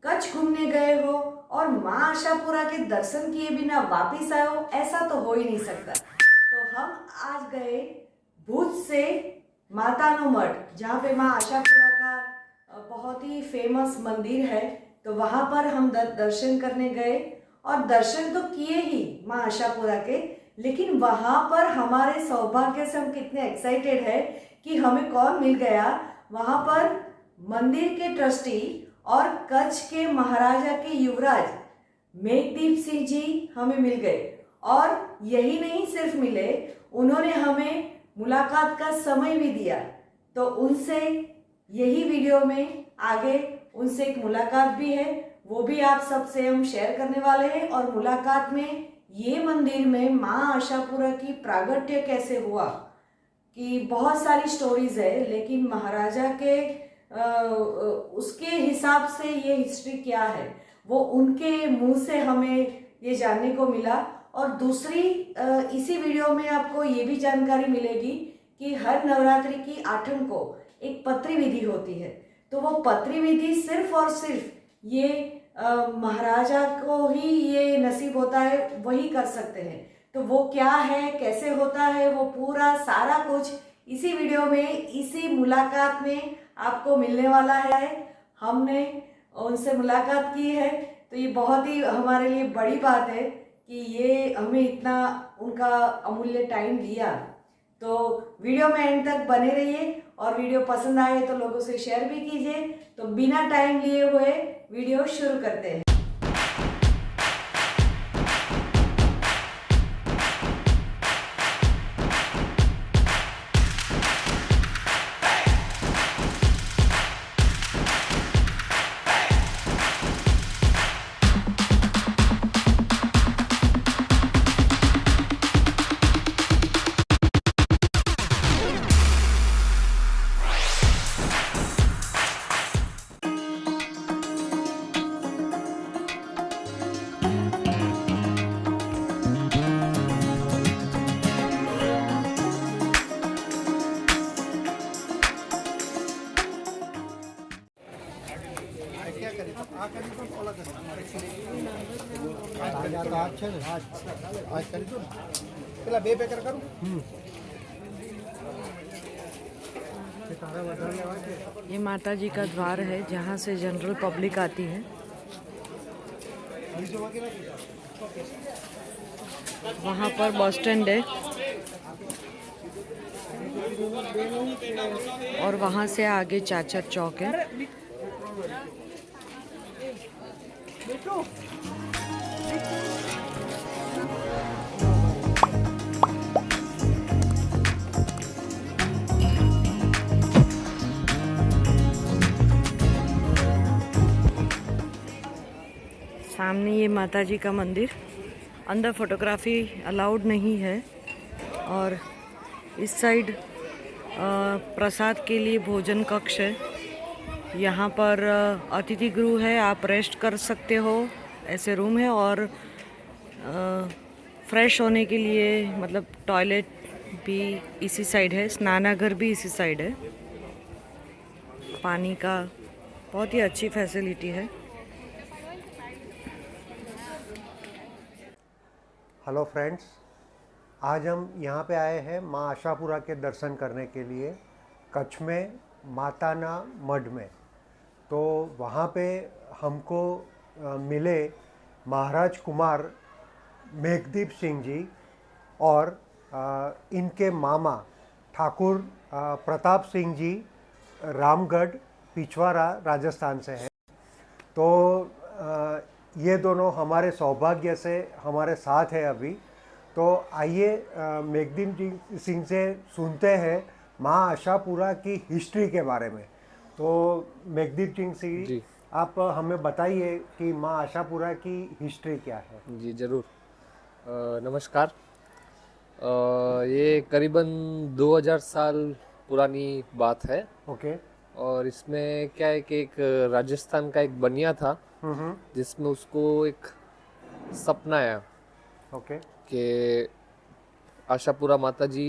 कच्छ घूमने गए हो और माँ आशापुरा के दर्शन किए बिना वापिस आए हो, ऐसा तो हो ही नहीं सकता। तो हम आज गए भुज से मातानो मठ, जहाँ पे माँ आशापुरा का बहुत ही फेमस मंदिर है। तो वहाँ पर हम दर्शन करने गए और दर्शन तो किए ही माँ आशापुरा के, लेकिन वहाँ पर हमारे सौभाग्य से हम कितने एक्साइटेड है कि हमें कौन मिल गया वहाँ पर, मंदिर के ट्रस्टी और कच्छ के महाराजा के युवराज मेघदीप सिंह जी हमें मिल गए। और यही नहीं सिर्फ मिले, उन्होंने हमें मुलाकात का समय भी दिया। तो उनसे यही वीडियो में आगे उनसे एक मुलाकात भी है, वो भी आप सबसे हम शेयर करने वाले हैं। और मुलाकात में ये मंदिर में माँ आशापुरा की प्रागट्य कैसे हुआ कि बहुत सारी स्टोरीज है, लेकिन महाराजा के उसके हिसाब से ये हिस्ट्री क्या है वो उनके मुंह से हमें ये जानने को मिला। और दूसरी इसी वीडियो में आपको ये भी जानकारी मिलेगी कि हर नवरात्रि की 8 को एक पत्री विधि होती है। तो वो पत्री विधि सिर्फ और सिर्फ ये महाराजा को ही ये नसीब होता है, वही कर सकते हैं। तो वो क्या है, कैसे होता है, वो पूरा सारा कुछ इसी वीडियो में, इसी मुलाकात में आपको मिलने वाला है। हमने उनसे मुलाकात की है, तो ये बहुत ही हमारे लिए बड़ी बात है कि ये हमें इतना उनका अमूल्य टाइम दिया। तो वीडियो में एंड तक बने रहिए और वीडियो पसंद आए तो लोगों से शेयर भी कीजिए। तो बिना टाइम लिए हुए वीडियो शुरू करते हैं। ये माता जी का द्वार है जहाँ से जनरल पब्लिक आती है। वहाँ पर बस स्टैंड है और वहाँ से आगे चाचर चौक है। सामने ये माता जी का मंदिर, अंदर फोटोग्राफी अलाउड नहीं है। और इस साइड प्रसाद के लिए भोजन कक्ष है। यहाँ पर अतिथि गृह है, आप रेस्ट कर सकते हो, ऐसे रूम है। और फ्रेश होने के लिए मतलब टॉयलेट भी इसी साइड है, स्नानागार भी इसी साइड है। पानी का बहुत ही अच्छी फैसिलिटी है। हेलो फ्रेंड्स, आज हम यहाँ पे आए हैं माँ आशापुरा के दर्शन करने के लिए कच्छ में माताना मठ में। तो वहाँ पे हमको मिले महाराज कुमार मेघदीप सिंह जी और इनके मामा ठाकुर प्रताप सिंह जी रामगढ़ पिछवाड़ा राजस्थान से हैं। तो ये दोनों हमारे सौभाग्य से हमारे साथ है अभी। तो आइए मेघदीप सिंह से सुनते हैं माँ आशापुरा की हिस्ट्री के बारे में। तो मेघदीप सिंह जी, आप हमें बताइए कि माँ आशापुरा की हिस्ट्री क्या है। जी ज़रूर। नमस्कार। ये करीबन 2000 साल पुरानी बात है। ओके। और इसमें क्या है कि एक राजस्थान का एक बनिया था जिसमें उसको एक सपना आया ओके कि आशापुरा माता जी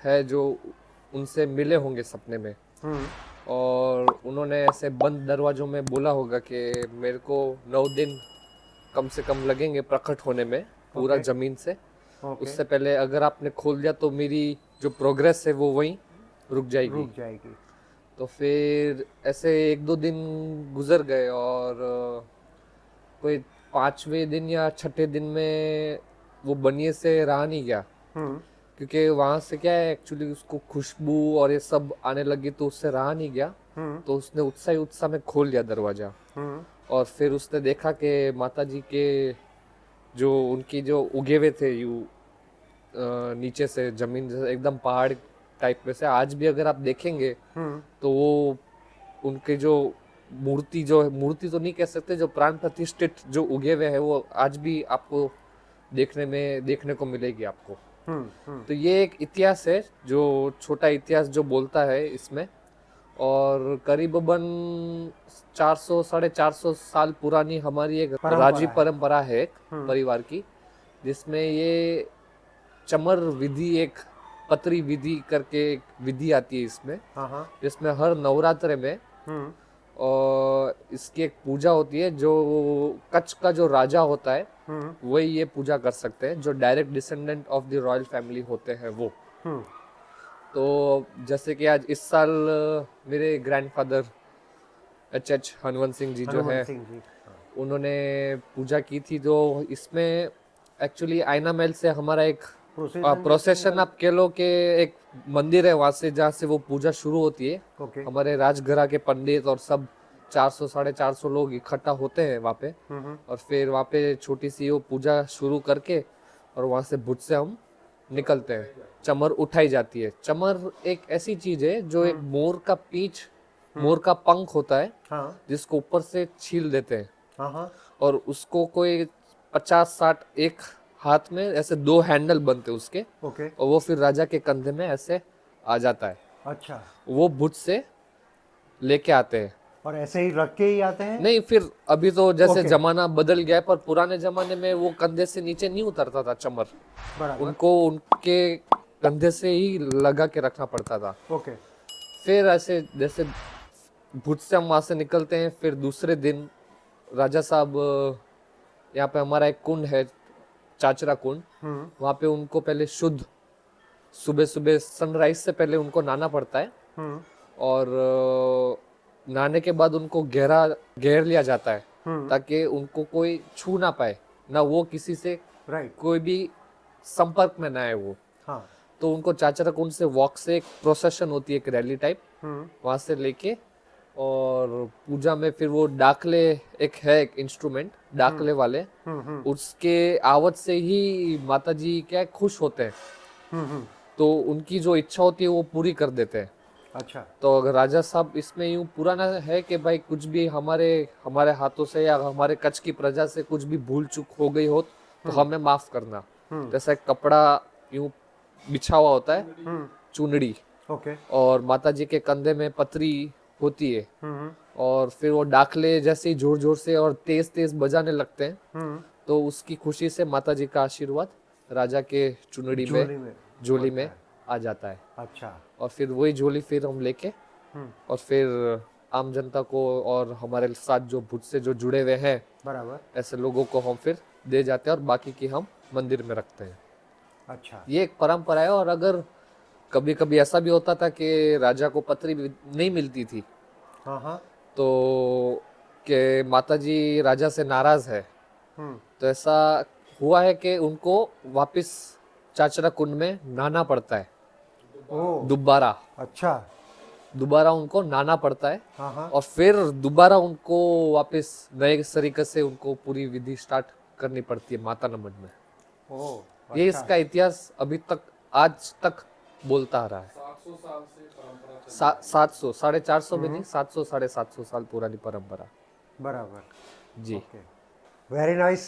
है जो उनसे मिले होंगे सपने में। और उन्होंने ऐसे बंद दरवाजों में बोला होगा कि मेरे को 9 दिन कम से कम लगेंगे प्रकट होने में पूरा Okay. जमीन से। ओके, उससे पहले अगर आपने खोल दिया तो मेरी जो प्रोग्रेस है वो वहीं रुक जाएगी। रुक जाएगी। तो फिर ऐसे 1-2 दिन गुजर गए और कोई 5वें दिन या 6ठे दिन में वो बनिए से रहा नहीं गया, हम्म, क्योंकि वहां से क्या है एक्चुअली उसको खुशबू और ये सब आने लगी तो उससे रहा नहीं गया। तो उसने उत्साह में खोल दिया दरवाजा और फिर उसने देखा कि माता जी के जो उनकी जो उगे हुए थे नीचे से जमीन जैसे एकदम पहाड़ टाइप में से, आज भी अगर आप देखेंगे तो वो उनके जो मूर्ति तो नहीं कह सकते, जो प्राण प्रतिष्ठित जो उगे हुए हैं वो आज भी आपको देखने को मिलेगी आपको। तो ये एक इतिहास है, जो छोटा इतिहास जो बोलता है इसमें, और करीबन 400-450 साल पुरानी हमारी एक राजी परंपरा है एक परिवार की, जिसमें ये चमर विधि, एक पत्री विधि करके एक विधि आती है इसमें, जिसमें हर नवरात्र में और इसकी एक पूजा होती है। जो कच्छ का जो राजा होता है वही ये पूजा कर सकते हैं, जो direct descendant of the royal family होते हैं वो। तो जैसे कि आज इस साल मेरे ग्रैंडफादर एच हनुवंत सिंह जी जो है उन्होंने पूजा की थी। तो इसमें एक्चुअली आयना महल से हमारा एक प्रोसेशन आप कह लो कि एक मंदिर है वहां से, जहाँ से वो पूजा शुरू होती है। हमारे राजघरा के पंडित और सब 400-450 लोग इकट्ठा होते हैं वहाँ पे, और फिर वहाँ पे छोटी सी वो पूजा शुरू करके और वहां से भुज से हम निकलते हैं। चमर उठाई जाती है। चमर एक ऐसी चीज है जो एक मोर का पीछ, मोर का पंख होता है, जिसको ऊपर से छील देते हैं और उसको कोई 50-60 एक हाथ में ऐसे 2 हैंडल बनते हैं उसके, और वो फिर राजा के कंधे में ऐसे आ जाता है। अच्छा, वो भुज से लेके आते हैं और ऐसे ही रख के ही आते हैं? नहीं, फिर अभी तो जैसे जमाना बदल गया है, पर पुराने जमाने में वो कंधे से नीचे नहीं उतरता था चमर, उनको उनके कंधे से ही लगा के रखना पड़ता था। फिर ऐसे जैसे भुज से हम वहां से निकलते हैं, फिर दूसरे दिन राजा साहब, यहाँ पे हमारा एक कुंड है चाचरा कुंड, वहां पे उनको पहले शुद्ध सुबह सुबह सनराइज से पहले उनको नहाना पड़ता है, और नहाने के बाद उनको घेर लिया जाता है, ताकि उनको कोई छू ना पाए, ना वो किसी से कोई भी संपर्क में ना आए वो। तो उनको चाचरा कुंड से वॉक से एक प्रोसेशन होती है, एक रैली टाइप, वहां से लेके और पूजा में फिर वो डाकले एक है, एक इंस्ट्रूमेंट डाकले वाले, उसके आवाज से ही माता जी क्या खुश होते हैं, तो उनकी जो इच्छा होती है वो पूरी कर देते हैं। अच्छा, तो अगर राजा साहब इसमें यूं पुराना है कि भाई कुछ भी हमारे हाथों से या हमारे कच्छ की प्रजा से कुछ भी भूल चूक हो गई हो तो हमें माफ करना। जैसा एक कपड़ा यूं बिछा हुआ होता है, चुनड़ी, और माता जी के कंधे में पत्री होती है, और फिर वो डाकले जैसे ही जोर जोर से और तेज तेज बजाने लगते हैं, तो उसकी खुशी से माता जी का आशीर्वाद राजा के चुनड़ी में झोली में आ जाता है। अच्छा, और फिर वही झोली फिर हम लेके और फिर आम जनता को और हमारे साथ जो भुज से जो जुड़े हुए हैं बराबर, ऐसे लोगों को हम फिर दे जाते हैं, और बाकी की हम मंदिर में रखते हैं। अच्छा, ये एक परंपरा है। और अगर कभी कभी ऐसा भी होता था कि राजा को पत्री नहीं मिलती थी, तो कि माता जी राजा से नाराज है, तो ऐसा हुआ है कि उनको वापस चाचरा कुंड में नहाना पड़ता है दोबारा। अच्छा, दोबारा उनको नहाना पड़ता है, और फिर दोबारा उनको वापस नए तरीके से उनको पूरी विधि स्टार्ट करनी पड़ती है माता नमन में। अच्छा। ये इसका इतिहास अभी तक आज तक बोलता आ रहा है। 700 450 में नहीं, 700-750 साल पुरानी परंपरा। बराबर जी। Very nice.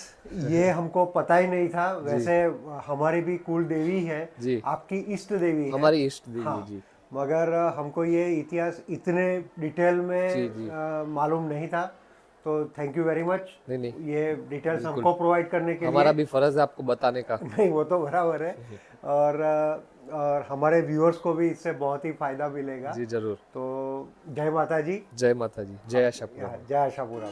ये हमको पता ही नहीं था। वैसे हमारी भी कुल देवी है जी, आपकी इष्ट देवी है, हमारी इष्ट देवी। हाँ, जी, मगर हमको ये इतिहास इतने डिटेल में मालूम नहीं था। तो थैंक यू वेरी मच नहीं नहीं, ये डिटेल्स हमको प्रोवाइड करने के हमारा लिए। भी फर्ज है आपको बताने का। नहीं वो तो बराबर है, और हमारे व्यूअर्स को भी इससे बहुत ही फायदा मिलेगा। जी जरूर। तो जय माता जी, जय माता जी, जय आशापुरा। जय आशापुरा।